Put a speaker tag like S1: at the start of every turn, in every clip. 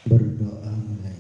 S1: Berdoa mulai.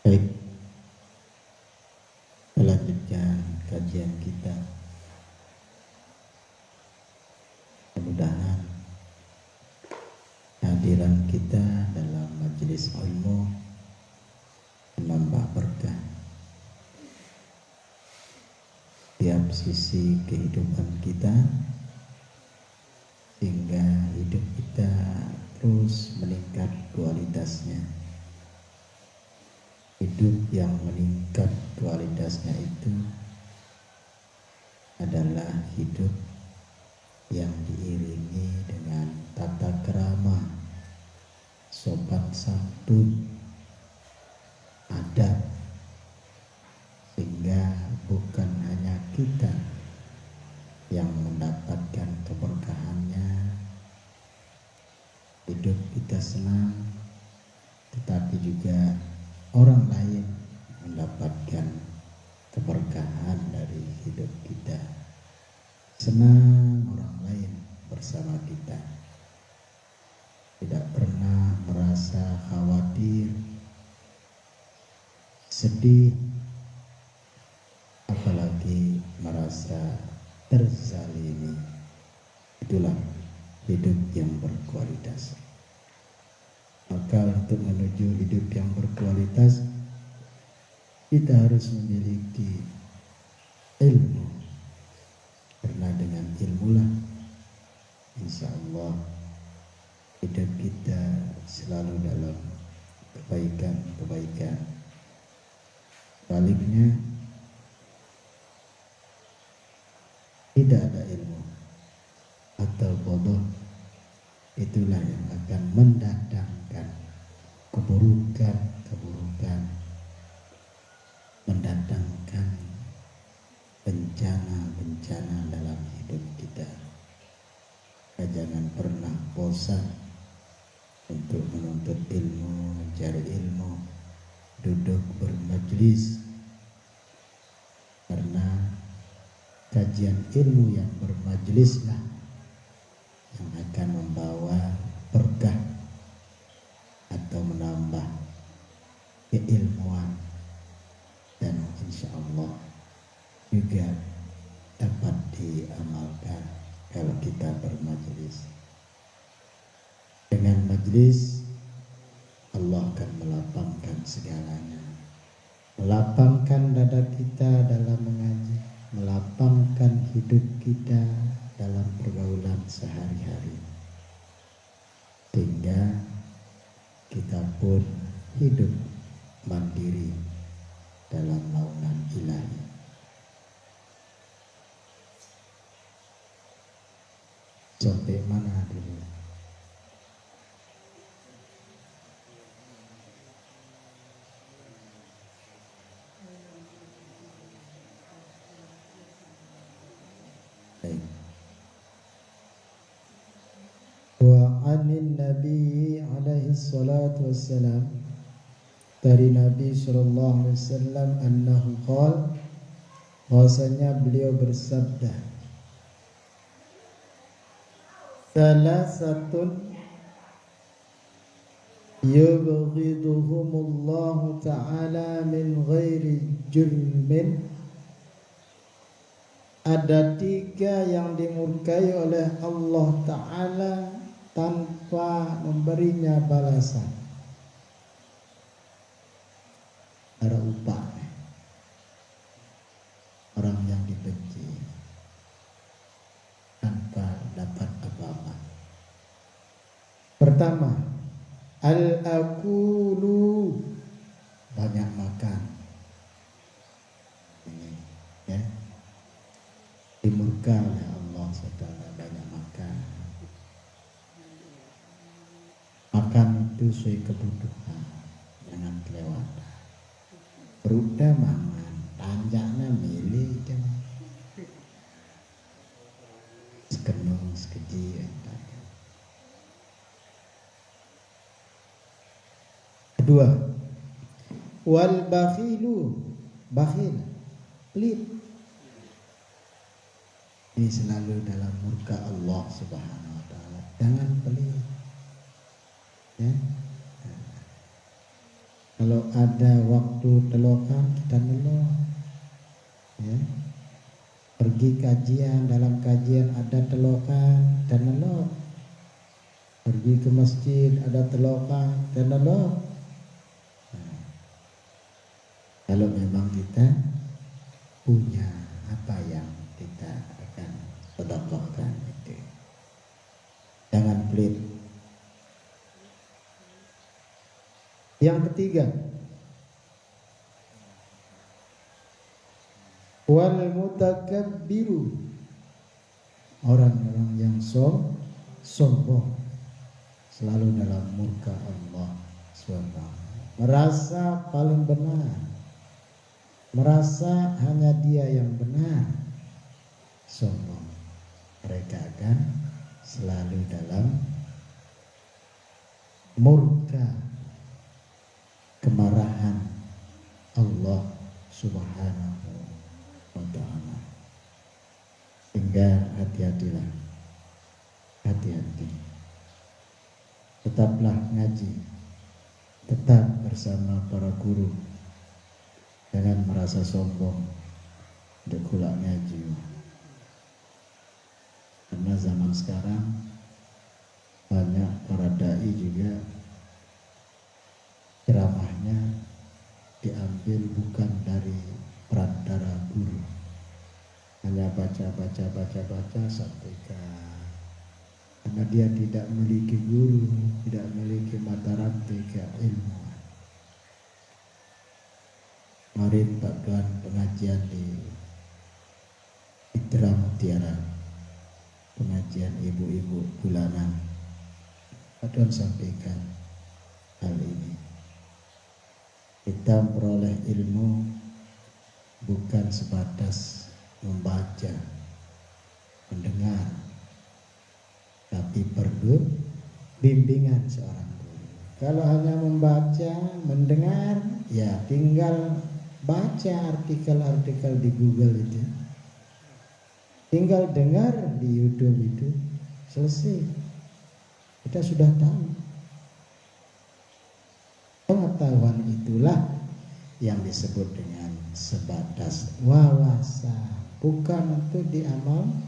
S1: Baik, melanjutkan kajian kita. Mudah-mudahan kehadiran kita dalam majelis ilmu menambah berkah tiap sisi kehidupan kita, sehingga hidup kita terus meningkat kualitasnya. Hidup yang meningkat kualitasnya itu adalah hidup yang diiringi dengan tata krama, sopan santun, adab, sehingga bukan hanya kita yang mendapatkan keberkahannya, hidup kita senang, tetapi juga orang lain mendapatkan keberkahan dari hidup kita. Senang orang lain bersama kita, tidak pernah merasa khawatir, sedih, apalagi merasa terzalimi. Itulah hidup yang berkualitas. Maka untuk menuju hidup yang berkualitas, kita harus memiliki ilmu. Karena dengan ilmulah insya Allah hidup kita selalu dalam kebaikan-kebaikan. Baliknya, tidak ada ilmu atau bodoh, itulah yang akan mendatangkan keburukan, mendatangkan bencana dalam hidup kita. Jangan pernah bosan untuk menuntut ilmu, mencari ilmu, duduk bermajlis, karena kajian ilmu yang bermajlislah yang akan membawa berkah atau menambah keilmuan, dan insya Allah juga dapat diamalkan kalau kita bermajlis. Dengan majlis Allah akan melapangkan segalanya, melapangkan dada kita dalam mengaji, melapangkan hidup kita dalam pergaulan sehari-hari, sehingga kita pun hidup mandiri dalam naungan ilahi. Sampai mana dulu? Baik. Wa anin Nabi alaihi salatu wassalam, dari Nabi sallallahu alaihi wasallam, annahu qala, bahwasanya beliau bersabda, salasatun yubghiduhumullahu ta'ala min ghairi julmin. Ada tiga yang dimurkai oleh Allah Ta'ala tanpa memberinya balasan. Ada upah orang yang dibenci, Pertama, al-akulu, banyak makan. Ini, ya, dimurka oleh Allah SWT, banyak makan. Makan itu sesuai kebutuhan, jangan kelewatan. Beruda mangan, tanjaknya milih kan. Sekenung, sekeji. Kedua, wal bakhilu, bakhil, pelit. Ini selalu dalam murka Allah Subhanahu wa taala. Jangan pelit. Ya. Kalau ada waktu telokan, kita nelok. Ya. Pergi kajian, dalam kajian ada telokan, kita nelok. Pergi ke masjid, ada telokan, kita nelok. Kalau memang kita punya apa yang kita akan sedekahkan itu, jangan pelit. Yang ketiga, wal mutakabbiru, orang-orang yang sombong, selalu dalam murka Allah SWT, merasa paling benar, merasa hanya dia yang benar, sombong. Mereka akan selalu dalam murka, kemarahan Allah Subhanahu wa ta'ala. Hingga hati-hatilah, hati-hati. Tetaplah ngaji, tetap bersama para guru. Jangan merasa sombong untuk kulak ngaji. Karena zaman sekarang banyak para dai juga ceramahnya diambil bukan dari perantara guru, hanya baca sampaikan. Karena dia tidak memiliki guru, tidak memiliki mata rantai keilmuan. Kemarin Pak Tuan pengajian di Ikram Mutiara, pengajian ibu-ibu bulanan, Pak Tuan sampaikan hal ini. Kita memperoleh ilmu bukan sebatas membaca, mendengar, tapi perlu bimbingan seorang guru. Kalau hanya membaca, mendengar, ya tinggal baca artikel-artikel di Google itu, tinggal dengar di YouTube itu, selesai. Kita sudah tahu. Pengetahuan itulah yang disebut dengan sebatas wawasan, bukan untuk amalkan.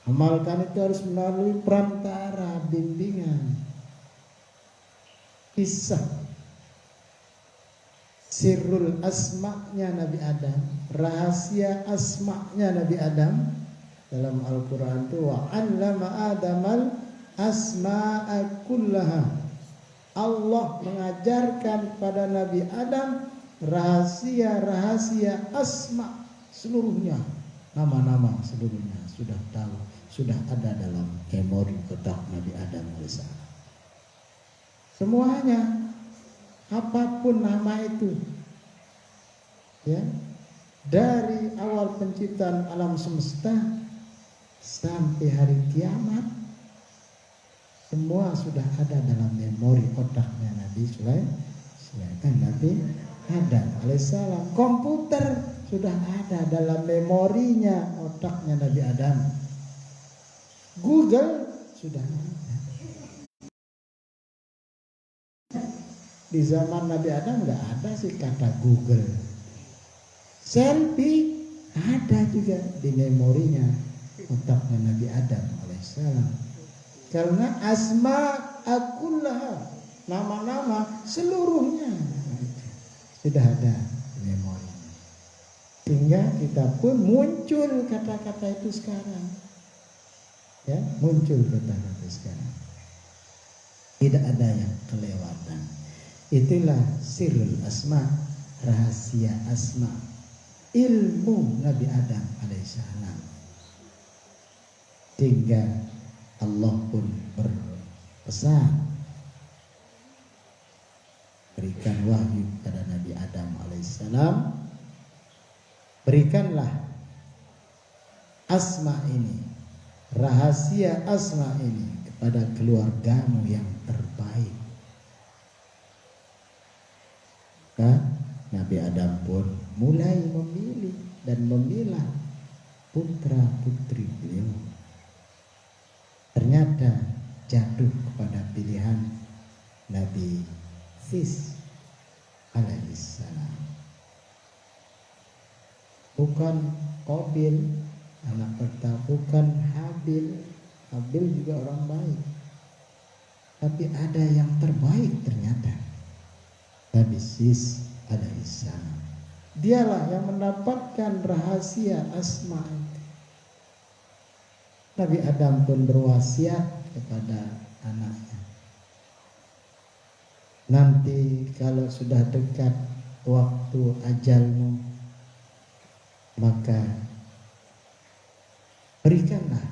S1: Amalkan itu harus melalui perantara bimbingan. Kisah sirrul asma'nya Nabi Adam, rahasia asma'nya Nabi Adam dalam Al-Quran itu, wa 'allama Adamal asma'a kullaha. Allah mengajarkan pada Nabi Adam rahasia-rahasia asma seluruhnya, nama-nama seluruhnya sudah tahu, sudah ada dalam memori otak Nabi Adam AS. Semuanya, apapun nama itu, ya, dari awal penciptaan alam semesta sampai hari kiamat, semua sudah ada dalam memori otaknya Nabi Sulaiman, Nabi Adam alaihissalam. Komputer sudah ada dalam memorinya otaknya Nabi Adam. Google sudah ada. Di zaman Nabi Adam nggak ada sih kata Google. Selfie ada juga di memorinya otaknya Nabi Adam alaihissalam. Karena asma akulah, nama-nama seluruhnya sudah ada memori. Sehingga kita pun muncul kata-kata itu sekarang. Ya, muncul kata-kata sekarang. Tidak ada yang kelewatan. Itulah sirrul asma, rahasia asma, ilmu Nabi Adam alaihissalam. Sehingga Allah pun berpesan, berikan wahyu kepada Nabi Adam alaihissalam, berikanlah asma ini, rahasia asma ini kepada keluargamu yang terbaik. Nabi Adam pun mulai memilih dan memilah putra putri beliau. Ternyata jatuh kepada pilihan Nabi Sis alaihissalam. Bukan Qabil anak pertama, bukan Habil. Habil juga orang baik, tapi ada yang terbaik ternyata, Nabi Sis alaihissalam. Dialah yang mendapatkan rahasia asma. Nabi Adam pun berwasiat kepada anaknya, nanti kalau sudah dekat waktu ajalmu, maka berikanlah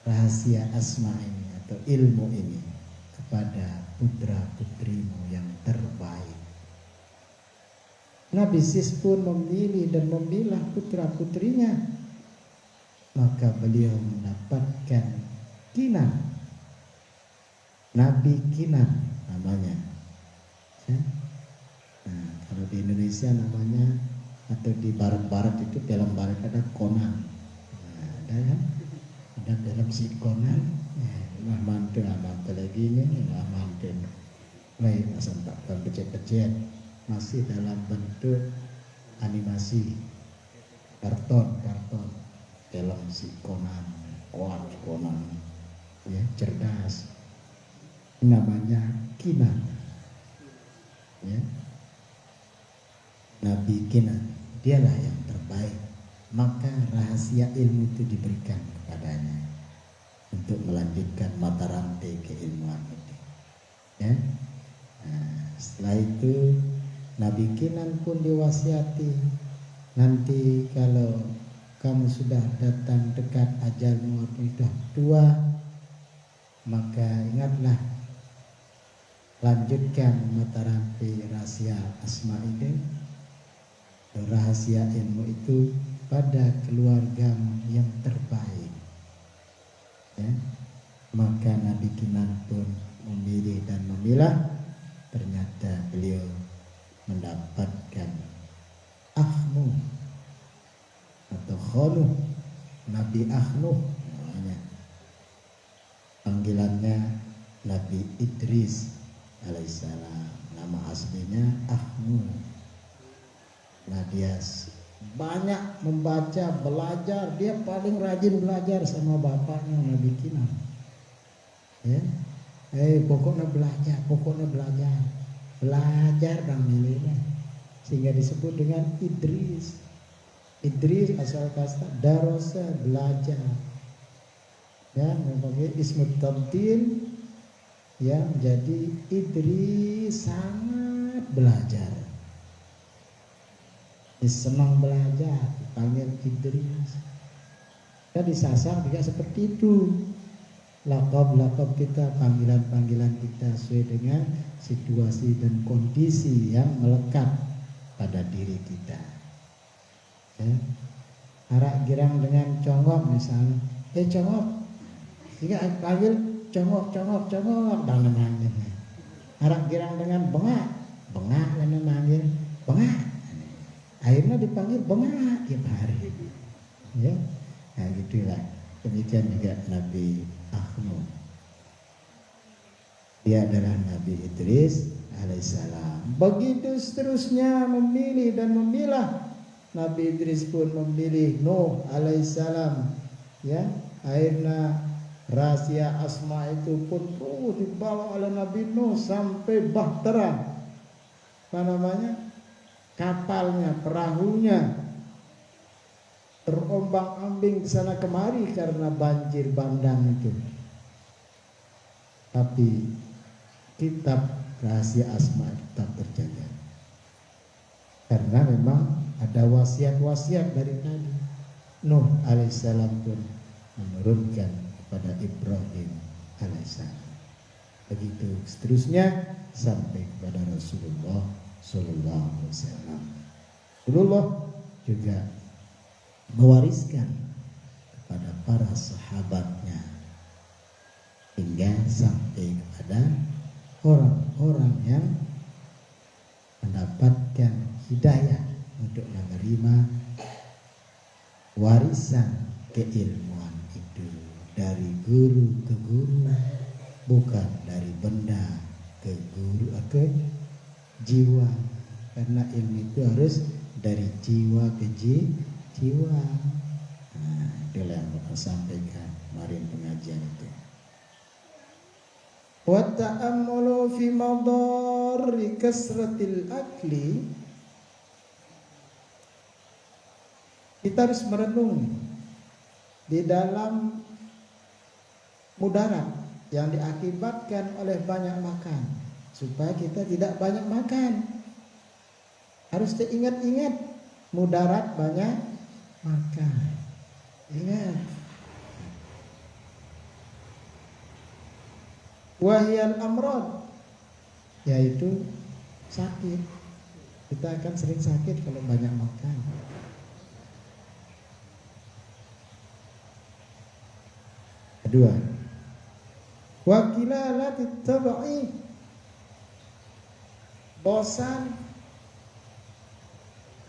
S1: rahasia asma ini atau ilmu ini kepada putra putrimu yang terbaik. Nabi Sis pun memilih dan memilah putra putrinya, maka beliau mendapatkan Kinan, Nabi Kinan namanya. Nah, kalau di Indonesia namanya, atau di barat-barat itu, dalam barat ada Conan. Nah, ada kan? Ada dalam si Conan. Nah, mantu lagi ini, lah mantu. Baik, asal tak kecil-kecil, masih dalam bentuk animasi, karton. Film si Conan, Conan, ya, cerdas. Namanya Kinan, ya, Nabi Kinan. Dialah yang terbaik, maka rahasia ilmu itu diberikan kepadanya untuk melanjutkan mata rantai keilmuan itu, ya. Nah, setelah itu Nabi Kinan pun diwasiati, nanti kalau kamu sudah datang dekat ajalmu, sudah tua, maka ingatlah, lanjutkan mata rantai rahasia asma itu, rahasia ilmu itu pada keluargamu yang terbaik, ya. Maka Nabi Kinan pun memilih dan memilah. Ternyata beliau mendapatkan Ahnu atau Khonu, Nabi Ahnu namanya. Panggilannya Nabi Idris alaihissalam. Nama aslinya Ahnu. Nah, dia banyak membaca, belajar. Dia paling rajin belajar sama bapaknya Nabi Kinan, ya. Pokoknya belajar bang milihnya, sehingga disebut dengan Idris. Idris asal kata darosa, belajar, ya, mempunyai ismut tabdil, ya, menjadi Idris sangat belajar. Senang belajar, dipanggil Idris. Dan disasar juga seperti itu. Lakab kita, panggilan kita sesuai dengan situasi dan kondisi yang melekat pada diri kita. Ya. Arak girang dengan congok misalnya, congok, jika panggil congok, dan namanya. Arak girang dengan bengak dan namanya bengak. Akhirnya dipanggil bengak tiap hari, ya. Nah, gitulah. Demikian juga Nabi Ahnu. Dia adalah Nabi Idris alaihissalam. Begitu seterusnya memilih dan memilah. Nabi Idris pun memilih Nuh alaihissalam, ya. Akhirnya rahasia asma itu pun dibawa oleh Nabi Nuh sampai Bahtera, apa namanya, kapalnya, perahunya terombang-ambing ke sana kemari karena banjir bandang itu. tapi kitab rahasia asma tetap terjaga. Karena memang ada wasiat-wasiat dari tadi. Nuh alaihissalam pun menurunkan kepada Ibrahim alaihissalam. Begitu seterusnya sampai kepada Rasulullah sallallahu alaihi wasallam. Rasulullah juga mewariskan kepada para sahabatnya hingga sampai kepada orang-orang yang mendapatkan hidayah untuk menerima warisan keilmuan itu dari guru ke guru, bukan dari benda ke guru ke jiwa, karena ilmu itu harus dari jiwa ke jiwa. Nah, itulah yang Bapak sampaikan kemarin pengajian itu. Wa ta'ammulu fi madarri kasratil akli. Kita harus merenung di dalam mudarat yang diakibatkan oleh banyak makan, supaya kita tidak banyak makan. Harus diingat-ingat mudarat banyak makan. Ingat. Wahyal amrod, yaitu sakit. Kita akan sering sakit kalau banyak makan. Kedua, wakilalat tabai, bosan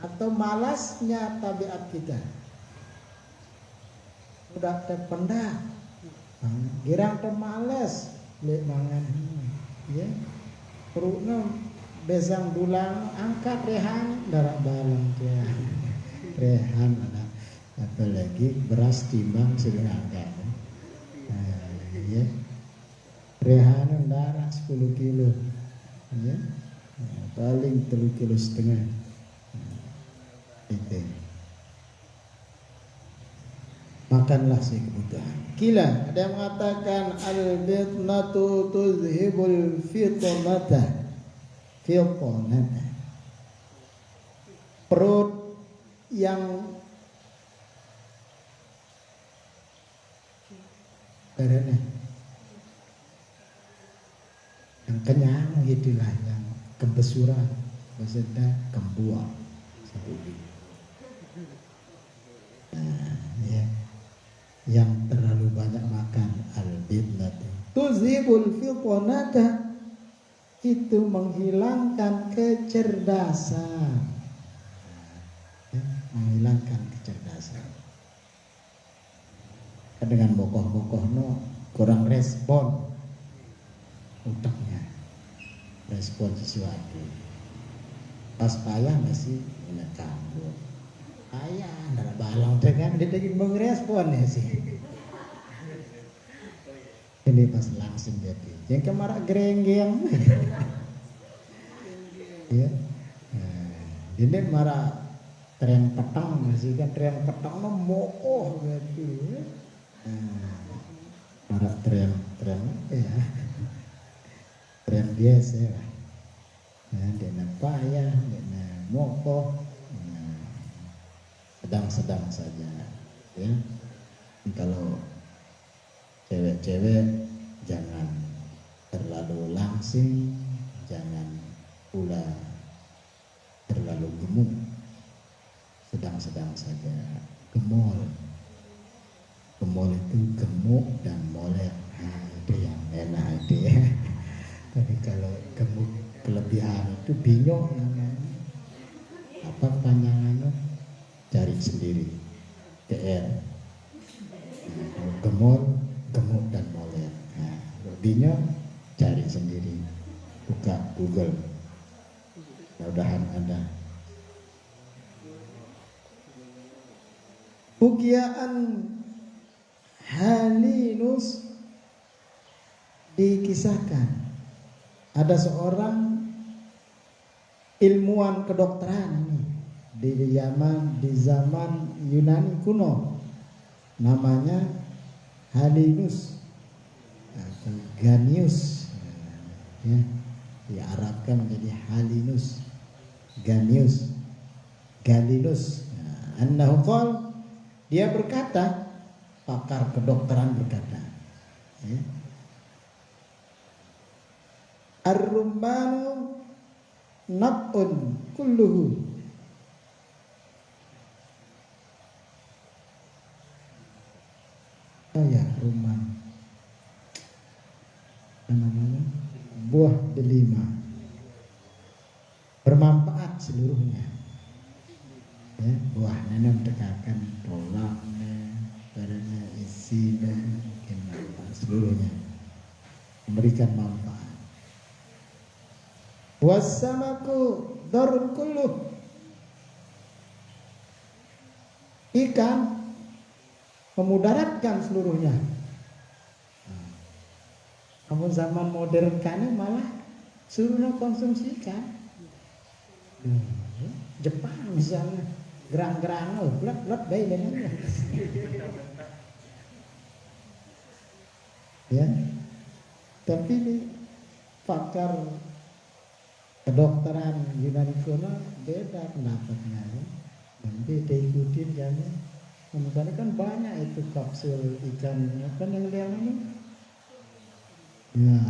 S1: atau malasnya tabiat kita. Udah terpendak, girang termalas, lek mangan, ya. Perutnya besang dulang, angkat rehan, darah balang dia, rehan ada. Apalagi beras timbang sudah angkat. Ya, rehan darah 10 kilo, ya, paling 3,5 kilo. Itu. Makanlah sekebutuhan. Kila ada yang mengatakan al-bitnatu tuzhibul fitonata. Perut yang karena yang kenyang itulah yang kebesuran, maksudnya kembuang satu gitu. Nah, ya. Yang terlalu banyak makan al-bidnatu tuzhibul fitonata, itu menghilangkan kecerdasan, ya, menghilangkan kecerdasan. Dengan bokoh-bokoh kurang respon otaknya, respon sesuatu. Pas payah masih kambuh. Ayah, darah balang dengan dia mengrespon ya sih. Ini pas langsung jadi. Yang kemarak gerenggeng. Ya. Nah, ini marah teriang petang masih kan, teriang petang mokoh gitu. Marah teriang ya. Teriang biasa lah. Nah, dia payah, dia mokoh. Sedang-sedang saja, ya. Kalau cewek-cewek jangan terlalu langsing, jangan pula terlalu gemuk, sedang-sedang saja. Gemol itu gemuk dan molek, itu yang enak itu ya. Tapi kalau gemuk kelebihan itu bingung namanya. Apa panjangannya? Cari sendiri. TR. Gemuk dan molek. Nah, lebihnya cari sendiri. Buka Google. Mudah-mudahan ada. Bukiaan Halinus dikisahkan ada seorang ilmuwan kedokteran di zaman Yunani kuno, namanya Halinus. atau Ganius, ya, diarabkan menjadi Halinus, Ganius, Galinus. Annahu qala, dia berkata, pakar kedokteran berkata, ya, ar-rummanu nab'un kulluhu, ya rumman, namanya buah delima, bermanfaat seluruhnya, ya, buah nanam tekankan tolaknya, karena isinya mungkin manfaat seluruhnya, memberikan manfaat. Wassamaku darun kulluh, ikan memudaratkan seluruhnya. Namun zaman modern kan malah suruh konsumsi ikan. Jepang misalnya gerang-gerang, belat bayi dengan ya. Tapi di pakar kedokteran Yunani kuno beda pendapatnya, ya. Nanti diikutin jangan. Karena kan banyak itu kapsul ikan apa yang ini. Ya,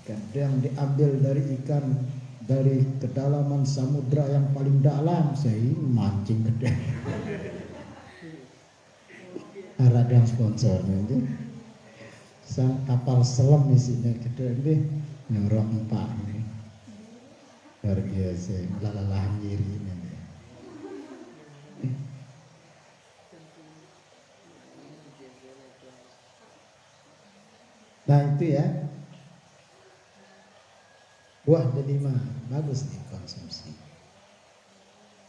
S1: kadang diambil dari ikan dari kedalaman samudra yang paling dalam, saya mancing gede. Ada yang sponsornya itu, sang kapal selam isinya gede deh, nyurok empat ini, luar biasa, melalalah diri ini. Nah itu ya, buah delima bagus dikonsumsi.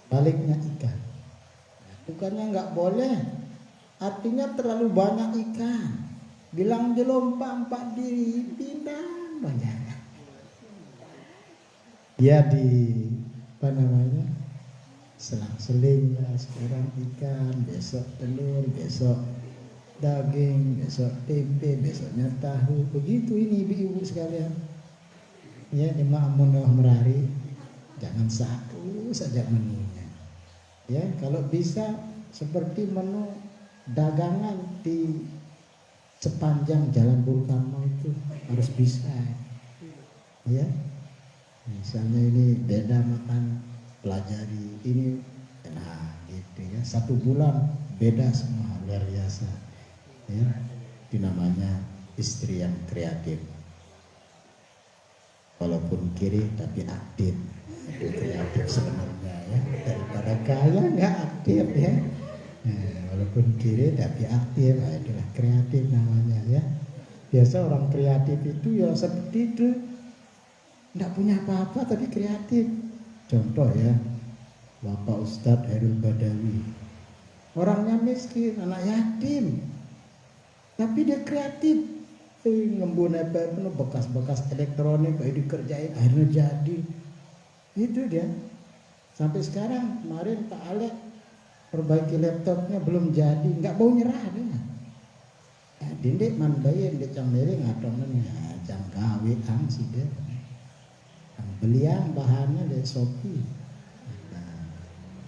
S1: Baliknya ikan, bukannya nggak boleh, artinya terlalu banyak ikan. Bilang jelompa 4 diri, pindah banyak. Ya di apa namanya, selang-seling lah, sekarang ikan, besok telur, besok daging, besok tempe, besoknya tahu. Begitu ini ibu-ibu sekalian. Ya, di Ma'munah Merari, jangan satu saja menunya. Ya, kalau bisa seperti menu dagangan di sepanjang Jalan Bung Karno itu harus bisa. Ya. Misalnya ini beda makan, pelajari ini, nah gitu ya. 1 bulan beda semua, luar biasa. Ya, itu namanya istri yang kreatif. Walaupun kiri tapi aktif, itu kreatif sebenarnya ya. Daripada kaya nggak aktif ya. Nah, walaupun kiri tapi aktif, itulah kreatif namanya ya. Biasa orang kreatif itu ya seperti itu, nggak punya apa-apa tapi kreatif. Contoh ya, Bapak Ustadz Hairul Badawi, orangnya miskin, anak yatim, tapi dia kreatif, ngembun apa penuh bekas-bekas elektronik kayak dikerjain, akhirnya jadi. Itu dia. Sampai sekarang, kemarin Pak Alek perbaiki laptopnya belum jadi, nggak mau nyerah dia. Dindik mandayin dia cangmeri ngatongannya, jang gawe sih dia. Belian bahannya dari Shopee,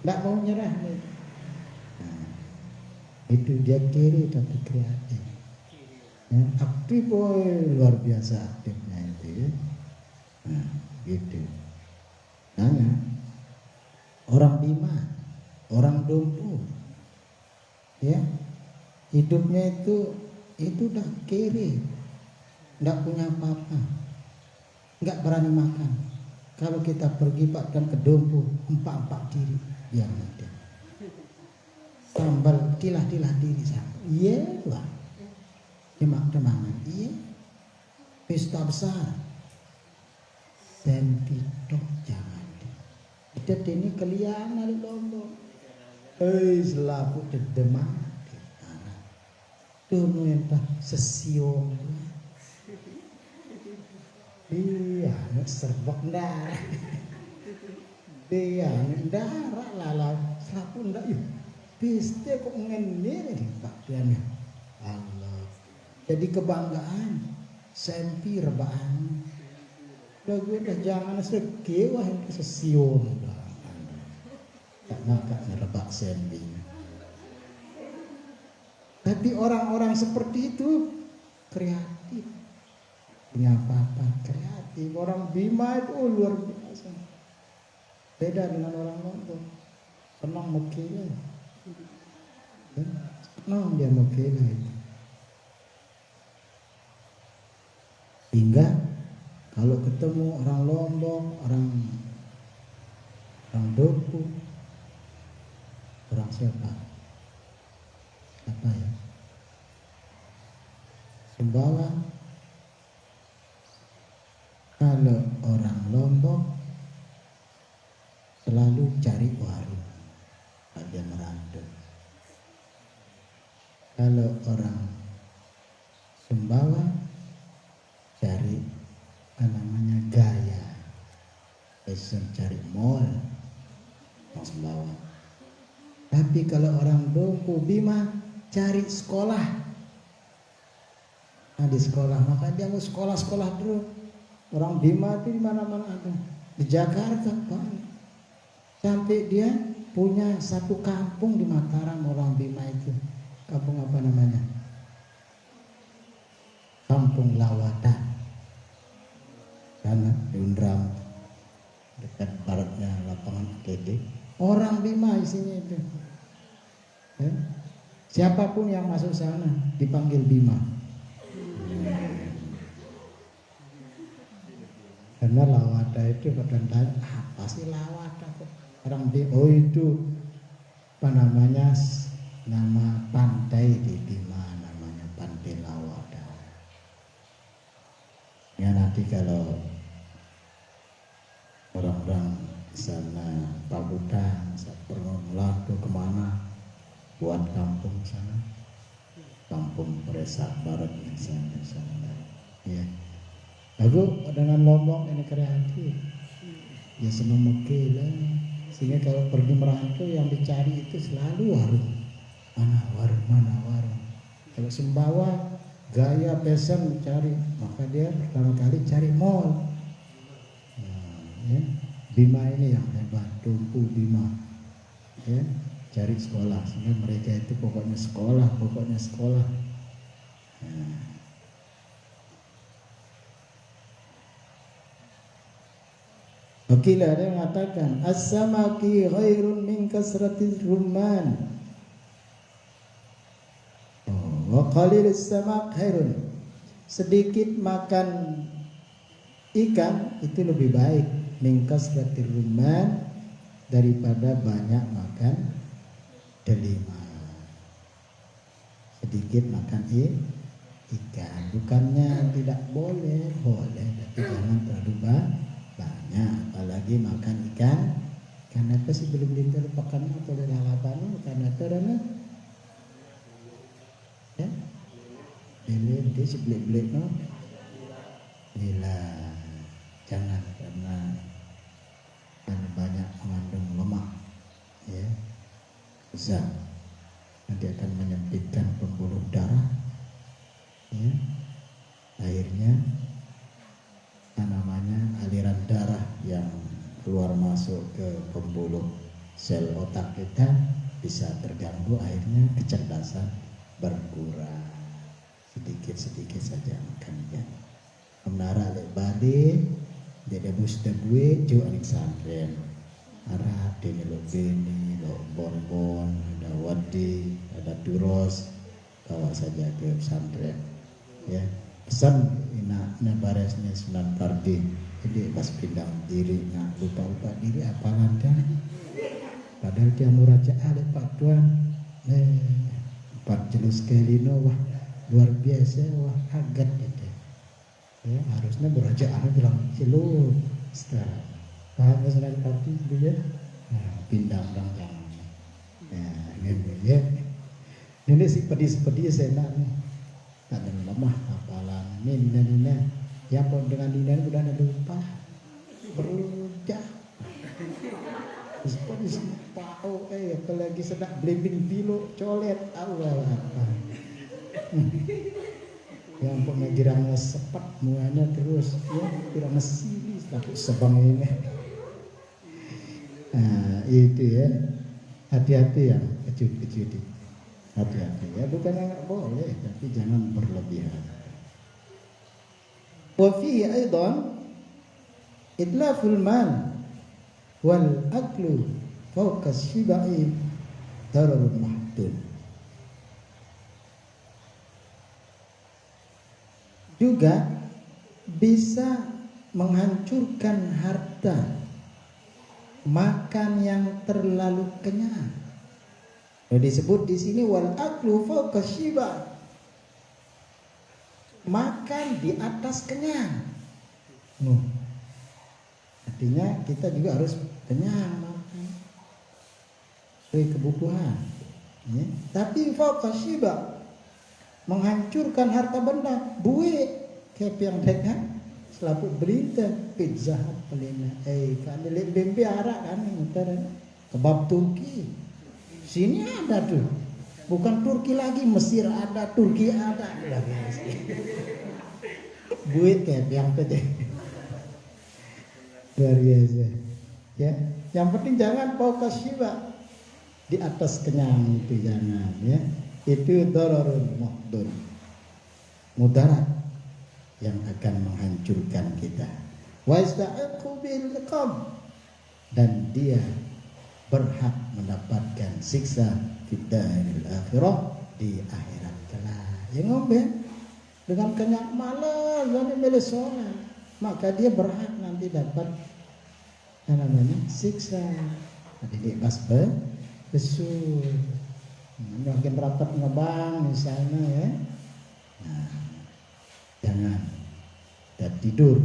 S1: nggak mau nyerah dia. Itu dia kiri tapi kreatif. Ya, aktif, boy, luar biasa aktifnya itu ya. Nah, gitu. Nanya, orang Bima, orang Dompu, ya, hidupnya itu udah kiri, nggak punya apa-apa, nggak berani makan. Kalau kita pergi bahkan ke Dompu, 4 diri yang ada. Sambal tilah-tilah diri sama. Iya lah. Demak-demangan. Iya. Pesta besar. Sentitok jangan. Kita ini kalian ada lombok. Selaku dedemang. Tuh entah sesiong. Iya, serbak darah. Dia darah lalau. Selaku ndak yuk. Pesta kok ngene nih Pak Dian. Allah. Jadi kebanggaan, sempi rebaan. Udah gue dah jangan sekewah yang sesiun. Tak ngakak ngerebak sempi. Tapi orang-orang seperti itu kreatif. Punya apa-apa kreatif. Orang Bima itu luar biasa. Beda dengan orang Lombok. Senang mukilnya. Senang dia mukilnya itu. Hingga kalau ketemu orang Lombok, orang Doku, orang siapa? Apa ya? Sumbawa. Kalau orang Lombok selalu cari warung pada merantau. Kalau orang Sumbawa cari namanya gaya, fashion, cari mall, orang Sumbawa. Tapi kalau orang Doku Bima cari sekolah. Nah di sekolah, maka dia mau sekolah dulu. Orang Bima itu di mana-mana ada. Di Jakarta Pak. Sampai dia punya satu kampung di Mataram orang Bima itu. Kampung apa namanya? Kampung Lawata. Sana di Undram, dekat baratnya lapangan atletik. Orang Bima isinya itu. Ya? Siapapun yang masuk sana dipanggil Bima. Karena Lawata itu kadang-kadang apa sih Lawata kok? Orang Bima, oh itu apa namanya, nama pantai di Bima namanya Pantai Lawata. Ya nanti kalau orang-orang sana Pabutan, Permelatu kemana buat kampung sana, kampung Presak Barat misalnya sana, ya. Lalu dengan Lombok ini kreatif, ya senang mekil, sehingga kalau pergi merantau yang dicari itu selalu warung, mana warung. Kalau Sumbawa gaya fashion dicari, maka dia pertama kali cari mall. Nah, ya. Bima ini yang hebat, Tumpu Bima, ya, cari sekolah, sehingga mereka itu pokoknya sekolah. Nah. Oke lah, dia mengatakan as-samaki ghairun min kasratiz rumman. Wa qalilus samak khairun. Sedikit makan ikan itu lebih baik min kasratir rumman daripada banyak makan delima. Sedikit makan ikan, bukannya tidak boleh, tapi jangan terlalu banyak. Apalagi makan ikan apa sih belum terlupakan atau lalapan ikan apa dan ya ini dia si belik no lila, jangan, karena banyak mengandung lemak, ya, bisa nanti akan menyempitkan pembuluh darah, ya, akhirnya namanya aliran darah yang keluar masuk ke pembuluh sel otak kita bisa terganggu, akhirnya kecerdasan berkurang. Sedikit saja makannya. Menara lek bade dia bus gue jo anik santren arah dene lo beni lo bonbon ada wadi ada turos, bawa saja ke pesantren, ya. Pesan ina baresnya Sunan Pardi, jadi pas pindah diri lupa diri apa nanti, padahal dia murajaah oleh Pak Tuan, 4 jelus kelino, wah luar biasa, wah kaget gitu, ya. Harusnya murajaah bilang silo, setelah paham Sunan Pardi itu ya, pindah orang jangan, gitu ya. Ini si pedis enak nih. Tak ada lemah apalan ini Nina yang pun dengan Nina udah ada lupa berujak seperti pau apalagi sedang blimbing bilo colet Allah apa yang punya girangnya sepat muanya terus ya girangnya sini tapi sebang ini. Nah itu ya, hati-hati yang kecut-kecut itu, hati-hati ya, bukannya nggak boleh tapi jangan berlebihan. Wa fihi aidan idlaful mal wal aklu fawqa shibai dararun mahdud. Juga bisa menghancurkan harta, makan yang terlalu kenyang. Disebut di sini wal aklu fawqa shiba, makan di atas kenyang. Artinya kita juga harus kenyang makan sesuai kebutuhan. Ya. Tapi fawqa shiba, menghancurkan harta benda, buik kayak yang dekat selaput berita pizza pelina kan lebih biara kan kebab Turki sini ada tuh, bukan Turki lagi, Mesir ada, Turki ada, buik kayak yang tadi luar biasa ya. Yang penting jangan fauqa shiba, di atas kenyang itu jangan ya. Itu dararun mahdud, mudarat yang akan menghancurkan kita. Wa ista'iqu bil iqam, dan dia berhak mendapatkan siksa fid daril akhirah, di akhirat kelak. Ya ngombe dengan kenyang malas dan melesona, maka dia berhak nanti dapat namanya siksa. Nanti dia besur. Makin rapat ngebang misalnya ya, nah, jangan dan tidur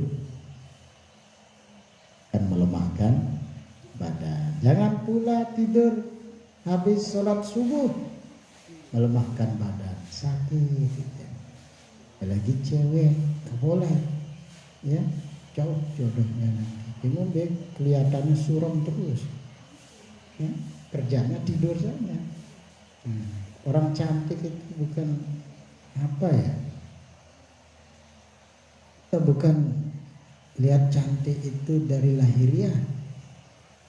S1: dan melemahkan badan. Jangan pula tidur habis sholat subuh melemahkan badan, sakit ya. Apalagi cewek nggak boleh ya, jauh jodohnya nanti kelihatannya suram terus ya, kerjanya tidur saja. Orang cantik itu bukan apa ya, kita bukan lihat cantik itu dari lahiriah,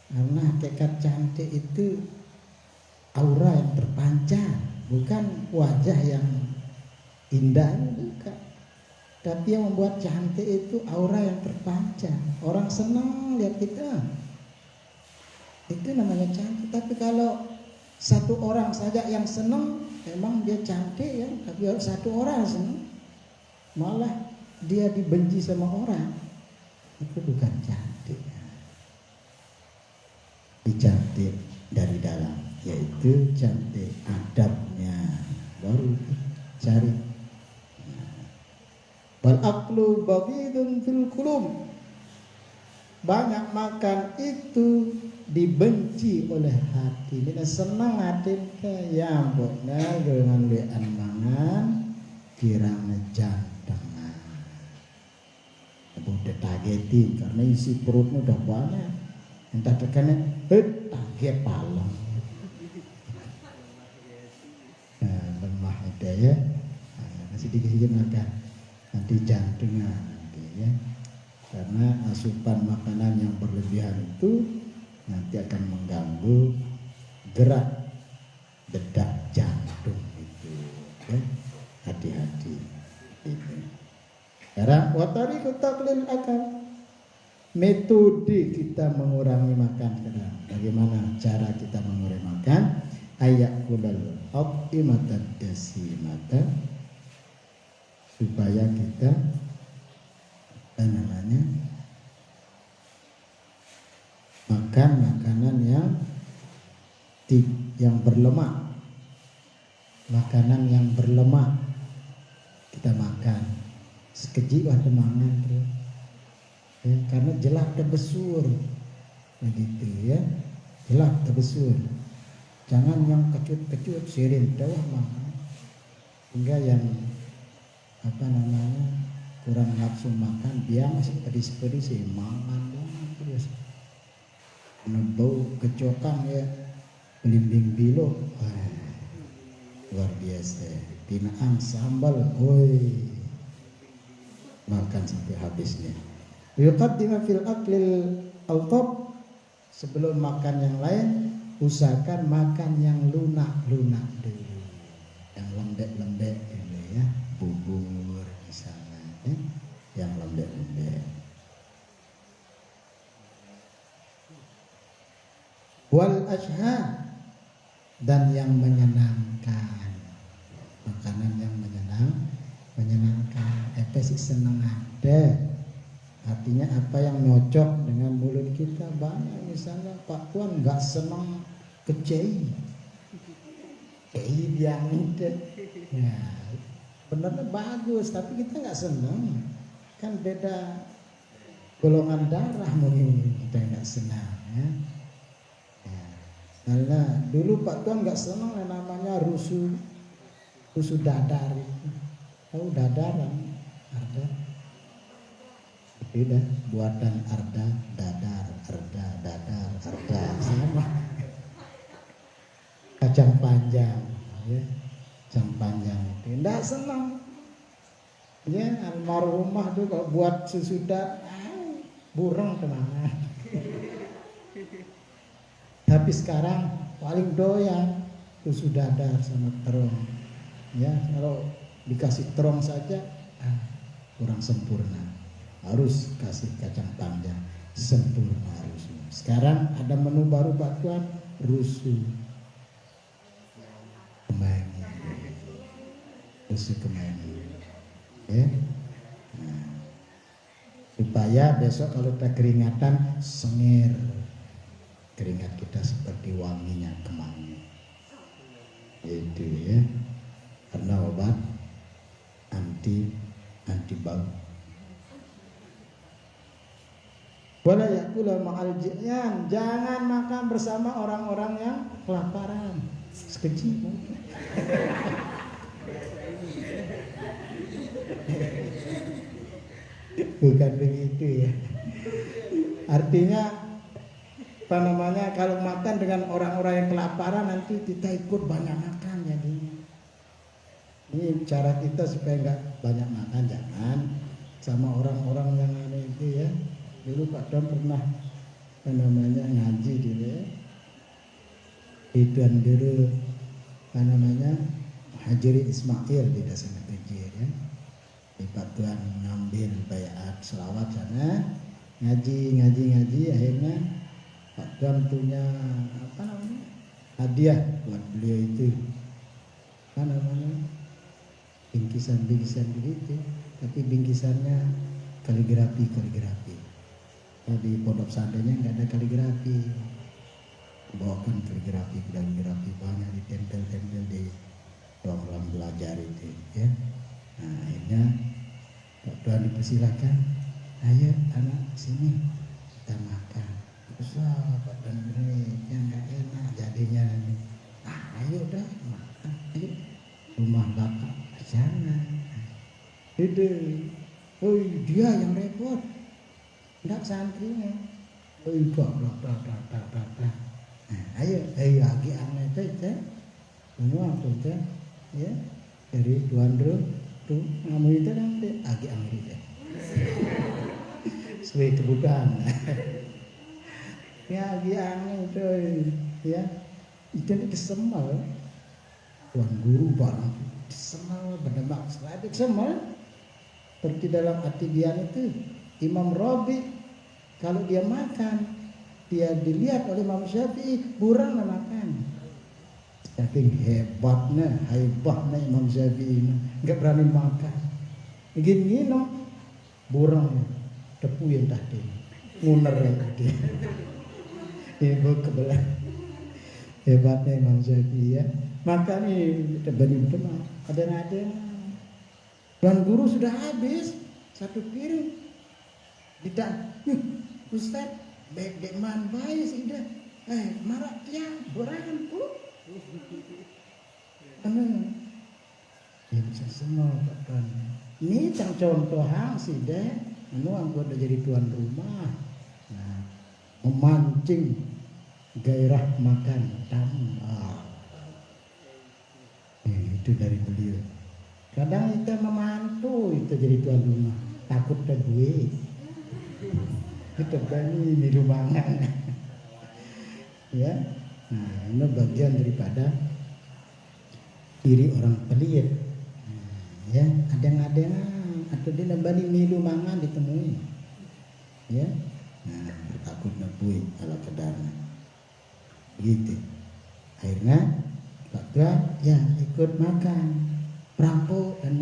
S1: karena hakikat cantik itu aura yang terpancar, bukan wajah yang indah, bukan. Tapi yang membuat cantik itu aura yang terpancar, orang senang lihat kita, itu namanya cantik. Tapi kalau satu orang saja yang senang, memang dia cantik ya, tapi satu orang senang, malah dia dibenci sama orang, itu bukan cantik. Dicantik dari dalam, yaitu cantik adabnya, baru cari. Wal aklu baghidun fil qulub, banyak makan itu dibenci oleh hati. Bila senang hati ya ampun, dengan lean mangan kirang jantangan. Udah targetin karena isi perutnya udah banyak. Entah tekannya target palang. Nah, lemah itu ya. Masih dikasih makan nanti jantungnya nanti ya. Karena asupan makanan yang berlebihan itu nanti akan mengganggu gerak detak jantung itu ya. Hati-hati itu. Sekarang watari taklil akal, metode kita mengurangi makan sekarang. Bagaimana cara kita mengurangi makan? Ayak kulal optimatan desimata, supaya kita makan makanan yang berlemak. Makanan yang berlemak kita makan sekejip ada mangan ya, karena jelak terbesur begitu ya, jelak terbesur. Jangan yang kecut-kecut sirin tawah makan, hingga yang kurang nafsu makan, dia masih pedis-pedis mangan terus. Bau kecokang ya, belimbing bilo, luar biasa. Pinaan sambal, oi, makan sampai habisnya. Yuqaddimu fil aklil al-tab, sebelum makan yang lain usahakan makan yang lunak-lunak dulu, yang lembek-lembek dulu ya, bubur misalnya ya, yang lembek-lembek. Wal ashha, dan yang menyenangkan, makanan yang menyenangkan. Sih senang ada, artinya apa yang nyocok dengan mulut kita banyak. Misalnya Pak Tuan nggak senang kecei yang itu, ya benernya bagus, tapi kita nggak senang, kan beda golongan darah mungkin kita nggak senang ya. Karena dulu Pak Tuan nggak senang yang namanya rusuh dadar itu. Tahu dadaran, Arda? Tidak, buatan Arda, dadar, sama. Kacang panjang, ya, kacang panjang. Tidak senang. Ya, almarhumah tuh kalau buat sesudah burung kemana. Tapi sekarang paling doyan susu dadar sama terong. Ya, kalau dikasih terong saja kurang sempurna. Harus kasih kacang panjang sempurna rusuh. Sekarang ada menu baru Pak Tuan, rusuh kemangi. Rusuh kemangi. Ya. Nah, supaya besok kalau kita keringatan sengir. Keringat kita seperti wanginya kemangi. Itu ya. Karena obat anti bau. Wala yakula ma'al ji'yan, jangan makan bersama orang-orang yang kelaparan. Sekecil mungkin. Bukan begitu ya. Artinya kalau makan dengan orang-orang yang kelaparan nanti kita ikut banyak makan jadi. Ini cara kita supaya nggak banyak makan, jangan sama orang-orang yang aneh itu ya. Dulu Pak Don pernah ngaji gitu ya. Tuan Guru Hajiri Ismail di Desa Negeri ya. Di Pak Tuan ngambil bayat selawat sana, ngaji akhirnya Pak Tuan punya hadiah buat beliau itu bingkisan begitu, tapi bingkisannya kaligrafi. Di pondok pesantrennya nggak ada kaligrafi, bawakan kaligrafi banyak ditempel di ruang belajar itu ya. Nah, akhirnya Pak Tuan dipersilakan, ayo anak sini kita makan. Pak Tuan yang nggak enak jadinya nih. Ayo dah makan, ayo rumah bapak jangan. Dia yang repot, enggak santrinya. Ayo lagi aneh teh. Semua tuh ya dari Tuan tuh ngamu itu kan agi angri teh. Sesuai kebutuhan. Ya agi aneh tuh ya. Itu kesemal. Tuan Guru barang kesemal berdemak selalu kesemal. Seperti dalam Atibian itu Imam Rabi kalau dia makan dia dilihat oleh Imam Syafi'i burang makan. Saking hebatnya Imam Syafi'i nggak berani makan. Ingin minum burang tepu yang tadi nguner yang tadi. Ibu kebelah hebatnya Imam Syafi'i ya. Makan ini terbanding benar. Ada. Tuan Guru sudah habis satu piring. Tidak, Ustaz, baik man baik sudah. Marak tiang, borangan pun. Ya bisa semua Pak. Ini contoh hang sih deh. Aku udah jadi tuan rumah. Nah, memancing gairah makan itu dari beliau. Kadang kita membantu itu jadi tuan rumah. takut ke gue. Kita berani di ruangan. Ya. Nah, ini bagian daripada diri orang pelit. Ya, ada atau dia nambani milu mangan ditemui. Ya. Nah, takut nabui ala kedarna. Gitu. Akhirnya Pak ya ikut makan. Perampok dan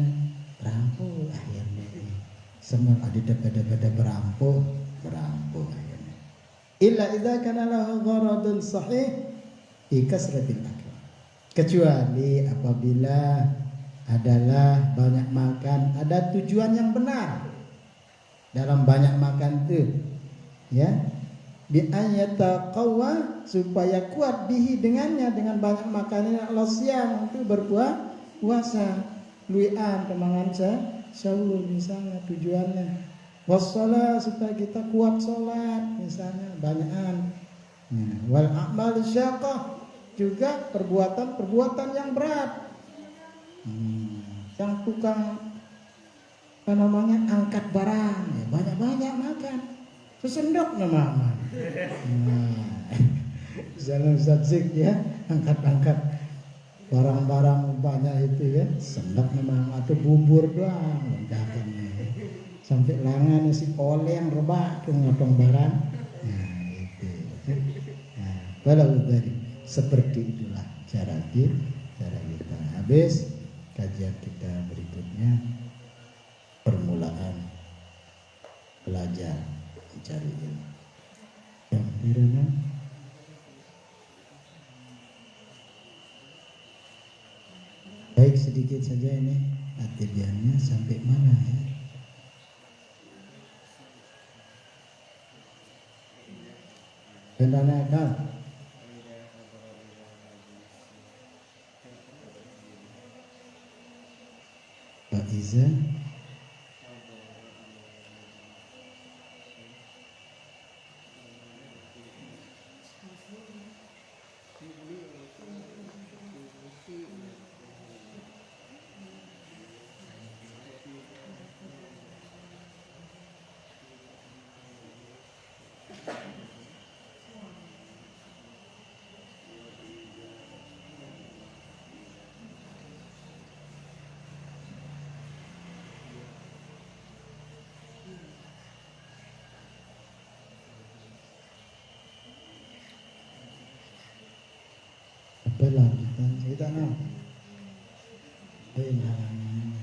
S1: perampok akhirnya. Semua ada pada perampok akhirnya. Illa idza kana lahu gharadun sahih fi kasratil akl. Kecuali apabila adalah banyak makan, ada tujuan yang benar dalam banyak makan itu, ya, bi ayataqawwa supaya kuat bihi dengannya, dengan banyak makan ini Allah siang itu berpuasa, luian kemangan sahur misalnya tujuannya, wassalah supaya kita kuat sholat misalnya banyakan, wal a'mal syaqah juga perbuatan yang berat. Yang tukang angkat barang ya, banyak makan sesendok namanya. Jalan Ustadz ya, angkat barang-barang banyak itu ya, sendok namanya atau bubur doang ledakannya. Sampai langan si oleh yang rebah ke ngotong barang. Nah, itu. Nah, kalau dari seperti itulah cara kita. Habis kajian kita berikutnya permulaan belajar mencari ilmu. Yang kiranya baik sedikit saja ini latihannya sampai mana ya? Benar-benar Pak Iza apa lanjutan cerita nak? Gimana ini?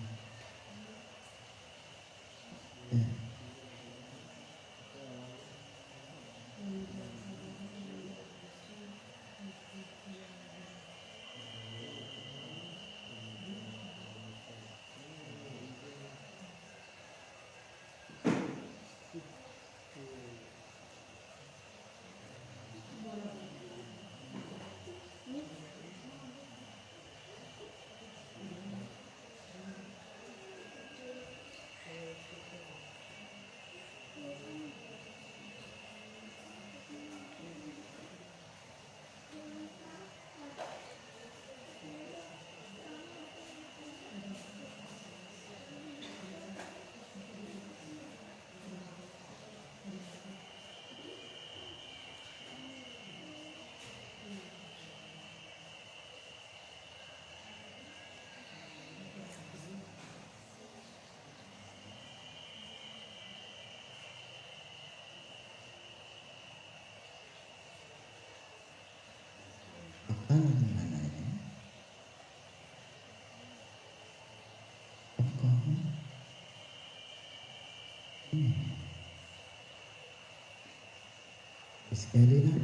S1: Sekali nak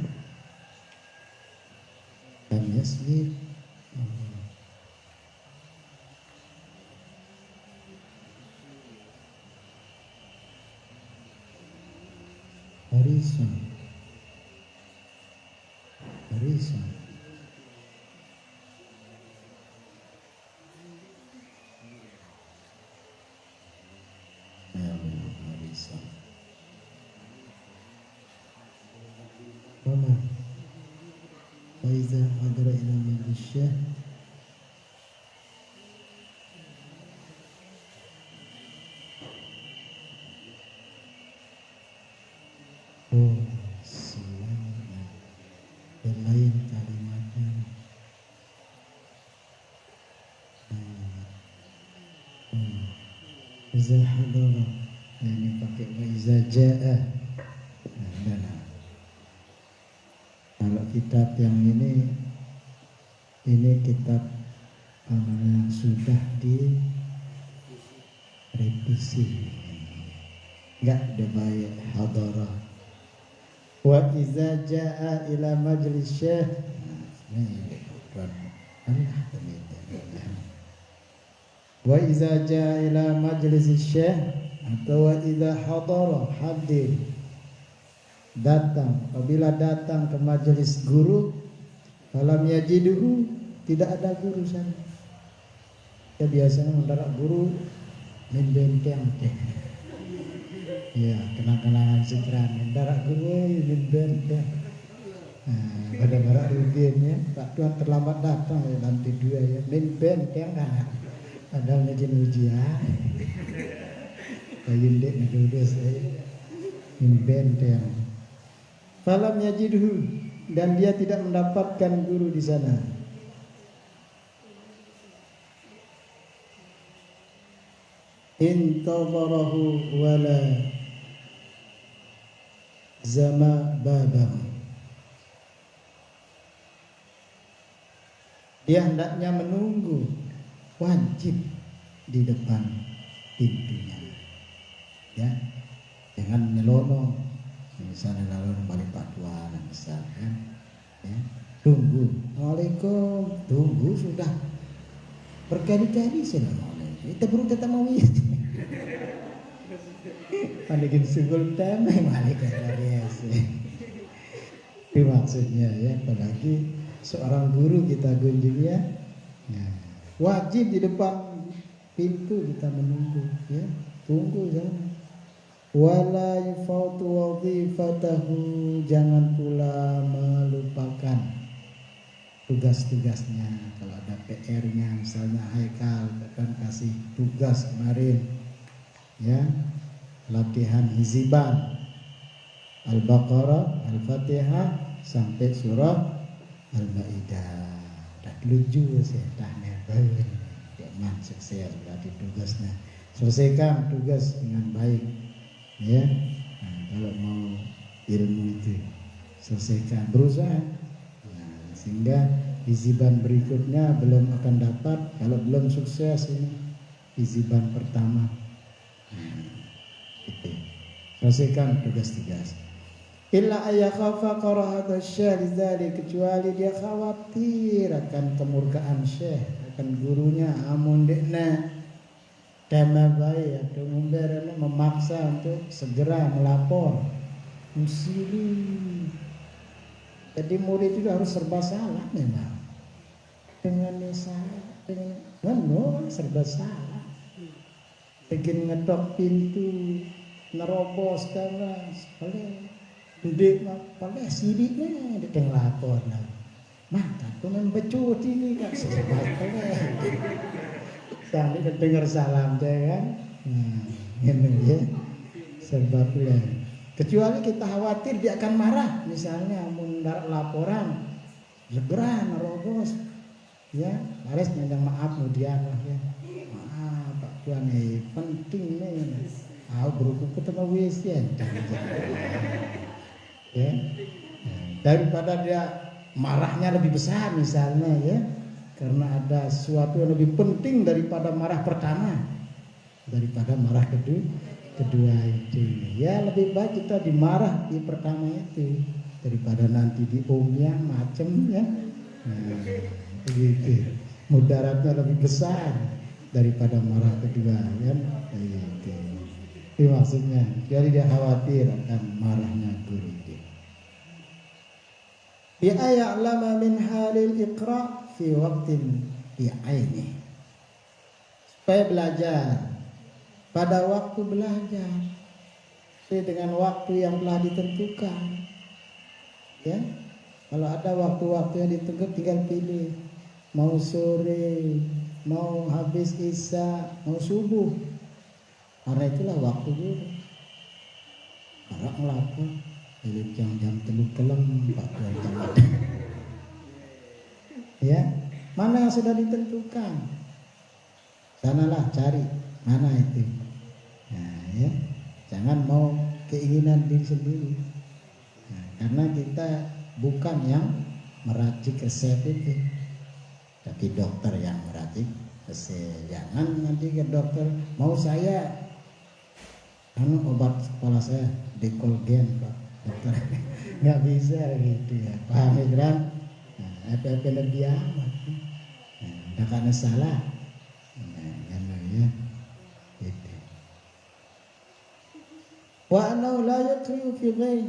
S1: dan yaslir harisan Roma Faiza hadra ila majlis Oh, silakan. Yang lain kalimatnya. Iza hadara. Ini pakai wa iza jaa. Nah, kalau kitab yang ini kitab yang sudah direvisi. Enggak ada baik hadara. Wa iza jaa ila majlis syekh. Wa iza jaa ila majlis syekh atau wa iza hadara hadir, datang, apabila datang ke majelis guru, falam yajiduhu, tidak ada guru sana. Ya biasanya mendarat guru min benteng teh. Ya, kenang-kenangan segera mendarat guru min benteng. Nah, pada barak rubin ya, Pak Tuan terlambat datang ya, nanti dua ya, min benteng kan. Padahal ngajin ujian. Kayin dek ngedudus saya. Min benteng. Falam yajidhu, dan dia tidak mendapatkan guru di sana. Intadharahu wala zama babam. Dia hendaknya menunggu, wajib di depan pintunya. Ya, jangan nyelonong. Misalnya lalu balik patuan, misalkan, ya, tunggu, Waalaikumsalam, tunggu sudah berkali-kali Assalamualaikum. Kita perlu tetap mau ya. Pandikin sugul temai Waalaikumsalam. Itu maksudnya ya, apalagi seorang guru kita kunjungi ya, wajib di depan pintu kita menunggu ya, tunggu jangan. Wala yufautu wadhifatahu, jangan pula melupakan tugas-tugasnya. Kalau ada PR-nya, misalnya Haikal akan kasih tugas kemarin ya, latihan hiziban Al-Baqarah, Al-Fatihah sampai surah Al-Maidah. Dan lucu setannya baik, man sukses berarti tugasnya. Selesaikan tugas dengan baik. Ya, nah, kalau mau ilmu itu selesaikan, berusaha. Nah, sehingga hiziban berikutnya belum akan dapat kalau belum sukses ini hiziban pertama. Itu selesaikan tugas-tugas. Illa ayakhafa qarahata syekh lidzalik, kecuali dia khawatir akan kemurkaan syekh, akan gurunya, amun dekna tema baik atau memberinya memaksa untuk segera melapor musiri. Jadi murid itu harus serba salah memang, dengan salah, dengan serba salah. Bikin ngetok pintu, nerobos kamar, sekali duduk pakai sidiknya dia lapor lah. Maka tuh membecut ini kan serba salah. Sampai dengar salam saya kan, ini ya serba pula. Kecuali kita khawatir dia akan marah, misalnya mendarat laporan, segera nerobos, ya harus nyandang maaf kemudian lah ya. Maaf Pak Tuan penting nih, beruku ketemu wis ya. Ya, daripada dia marahnya lebih besar misalnya ya. Karena ada sesuatu yang lebih penting daripada marah pertama, daripada marah kedua itu. Ya lebih baik kita dimarah di pertama itu daripada nanti diomnya macem ya. Begitu. Mudaratnya lebih besar daripada marah kedua kan. Begitu. Itu maksudnya. Jadi dia khawatir akan marahnya guru itu. Ya ya'lama min halil iqra' fi waktin bi'aini, supaya belajar pada waktu belajar sesuai dengan waktu yang telah ditentukan ya. Kalau ada waktu-waktu yang ditentukan tinggal pilih, mau sore, mau habis isya, mau subuh, karena itulah waktu dulu para melapor Pilih jam 3 kelem Pak Tuan. Ya, mana yang sudah ditentukan? Sanalah cari mana itu. Nah, ya, jangan mau keinginan diri sendiri. Nah, karena kita bukan yang meracik resep itu, tapi dokter yang meracik resep. Jangan nanti ke dokter, mau saya obat kepala saya Dekolgen Pak dokter. Nggak bisa gitu ya, paham ya kan? Nah, apa-apa lebih amat. Nah, karena salah. Nah, ya, gitu. Wa annahu la yaqru fi ghairi.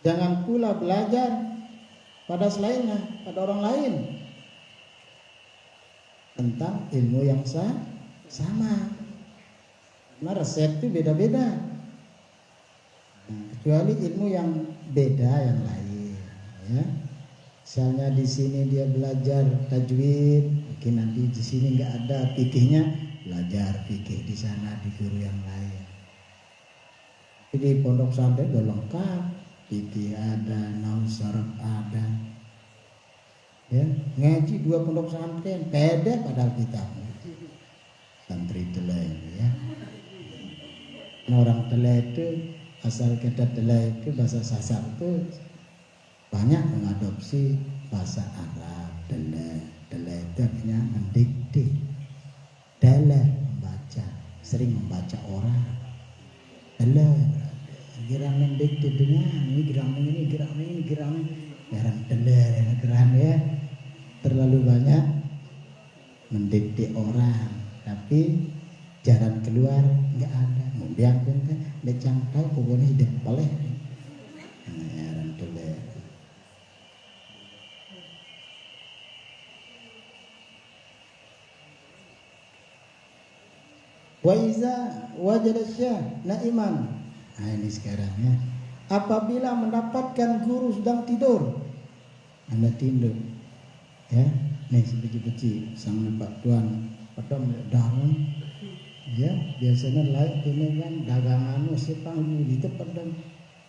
S1: Jangan pula belajar pada selainnya, pada orang lain tentang ilmu yang sama. Nah, resep itu beda-beda. Nah, kecuali ilmu yang beda yang lain, ya. Misalnya di sini dia belajar tajwid, mungkin nanti di sini nggak ada fikihnya, belajar fikih di sana di guru yang lain. Jadi pondok pesantren udah lengkap, fikih ada, nahwu sharaf ada. Ya, ngaji 2 pondok pesantren, beda padahal kitabnya. Santri Telai ya. Nah, orang Telai itu asal kata Telai itu bahasa Sasak itu banyak mengadopsi bahasa Arab. Telai itu artinya mendikte, Telai membaca, sering membaca orang. Telai gerang mendikte dengan ini gerang ini gerang Telai gerang ya. Terlalu banyak mendikte orang, tapi jalan keluar nggak ada. Kemudian kita decang tahu pokoknya hidup boleh. Wa iza wajada syah naiman. Nah, ini sekarang ya. Apabila mendapatkan guru sedang tidur, Anda tidur. Ya, nih sebiji-biji sang Pak Tuan padahal daun. Ya, biasanya lain ini kan dagangan sepang di tempat dan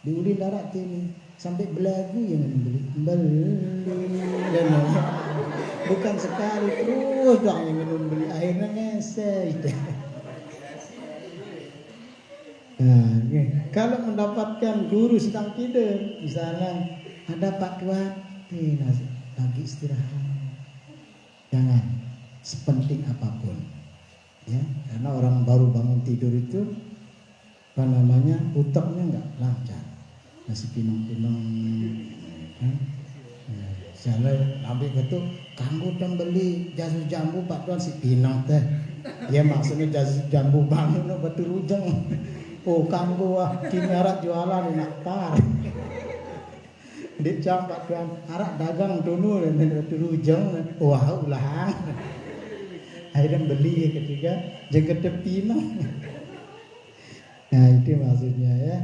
S1: diuli darat ini sampai belagu yang beli dan bukan sekali terus dong yang beli akhirnya ngese itu. Nah, kalau mendapatkan guru sedang tidur, misalnya ada Pak Tuan, lagi istirahat, jangan sepenting apapun, ya, karena orang baru bangun tidur itu, apa namanya, otaknya nggak lancar, masih pinong-pinong, kan? Misalnya nabi itu, kanggo dan beli jasus jambu Pak Tuan si pinong teh, ya maksudnya jasus jambu bangun no batu rujang. Oh kanggo kini arak jualan nak par. Di Pak Tuan arak dagang dulu dan rujang. Wah ulah. Akhirnya beli ketiga jaga tepina. Nah itu maksudnya ya.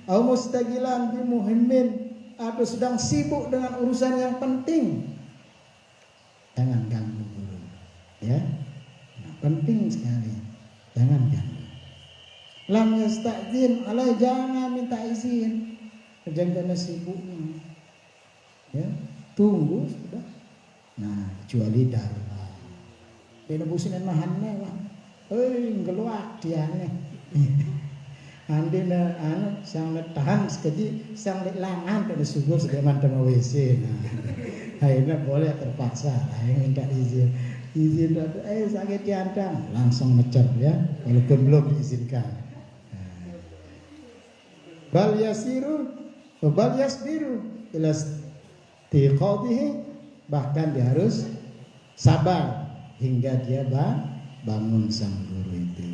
S1: Au mustaqilan bi muhimmin, atau sedang sibuk dengan urusan yang penting. Jangan ganggu guru. Ya. Nah, penting sekali. Jangan ganggu. Lam yasta'zin alai, jangan minta izin, jangan sibuknya, ya tunggu sudah. Nah kecuali darurat, penebusin nahannya lah, ngeluak dia nih, andi na sang tahan sekali sang langan pada subur sudah mantap WC, nah akhirnya boleh terpaksa, yang minta izin sakit diantang langsung ngecer ya, walaupun belum diizinkan. Bal yasiru bal yasbiru ila istiqadihi, bahkan dia harus sabar hingga dia bangun sang guru itu.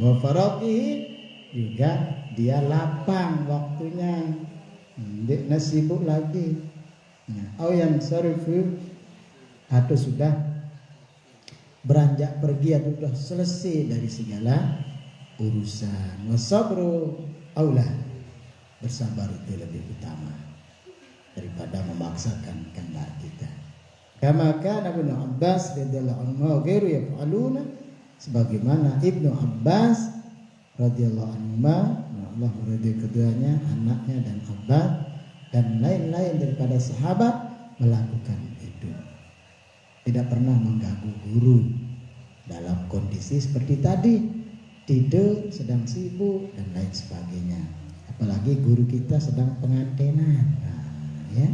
S1: Wa faraqihi, juga dia lapang waktunya, dia sibuk lagi. Au yang sarifu, atau sudah beranjak pergi atau sudah selesai dari segala urusan. Wasabru aula, bersabar itu lebih utama daripada memaksakan kehendak kita. Kama kana Ibnu Abbas radhiyallahu anhu ghairu yaf'aluna, sebagaimana Ibnu Abbas radhiyallahu anhu karena Allah meridai keduanya, anaknya dan Abbas dan lain-lain daripada sahabat melakukan itu. Tidak pernah mengganggu guru dalam kondisi seperti tadi, tidur, sedang sibuk dan lain sebagainya. Apalagi guru kita sedang pengantinan, ya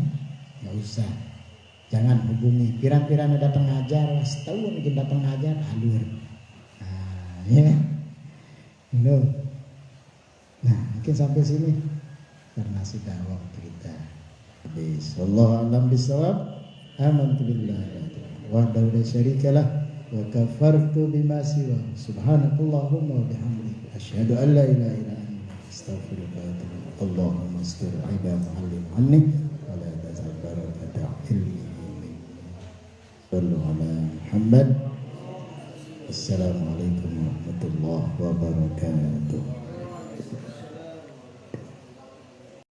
S1: nggak usah. Jangan hubungi. Pirang-pirang datang ngajar, setahun mungkin datang ngajar, alur. Ya, no. Nah, mungkin sampai sini karena sudah waktu kita habis. Wallahu a'lam bishawab. Amantu billahi wa la syarika lah wa kafartu bima siwa. Subhanakallahumma wa bihamdika asyhadu an la ilaha illa anta astaghfiruka wa atubu ilaik. Allahumma astur aiba muallim anni wa la tazal barakata ilmi. Sallu ala Muhammad. Assalamualaikum warahmatullahi wabarakatuh.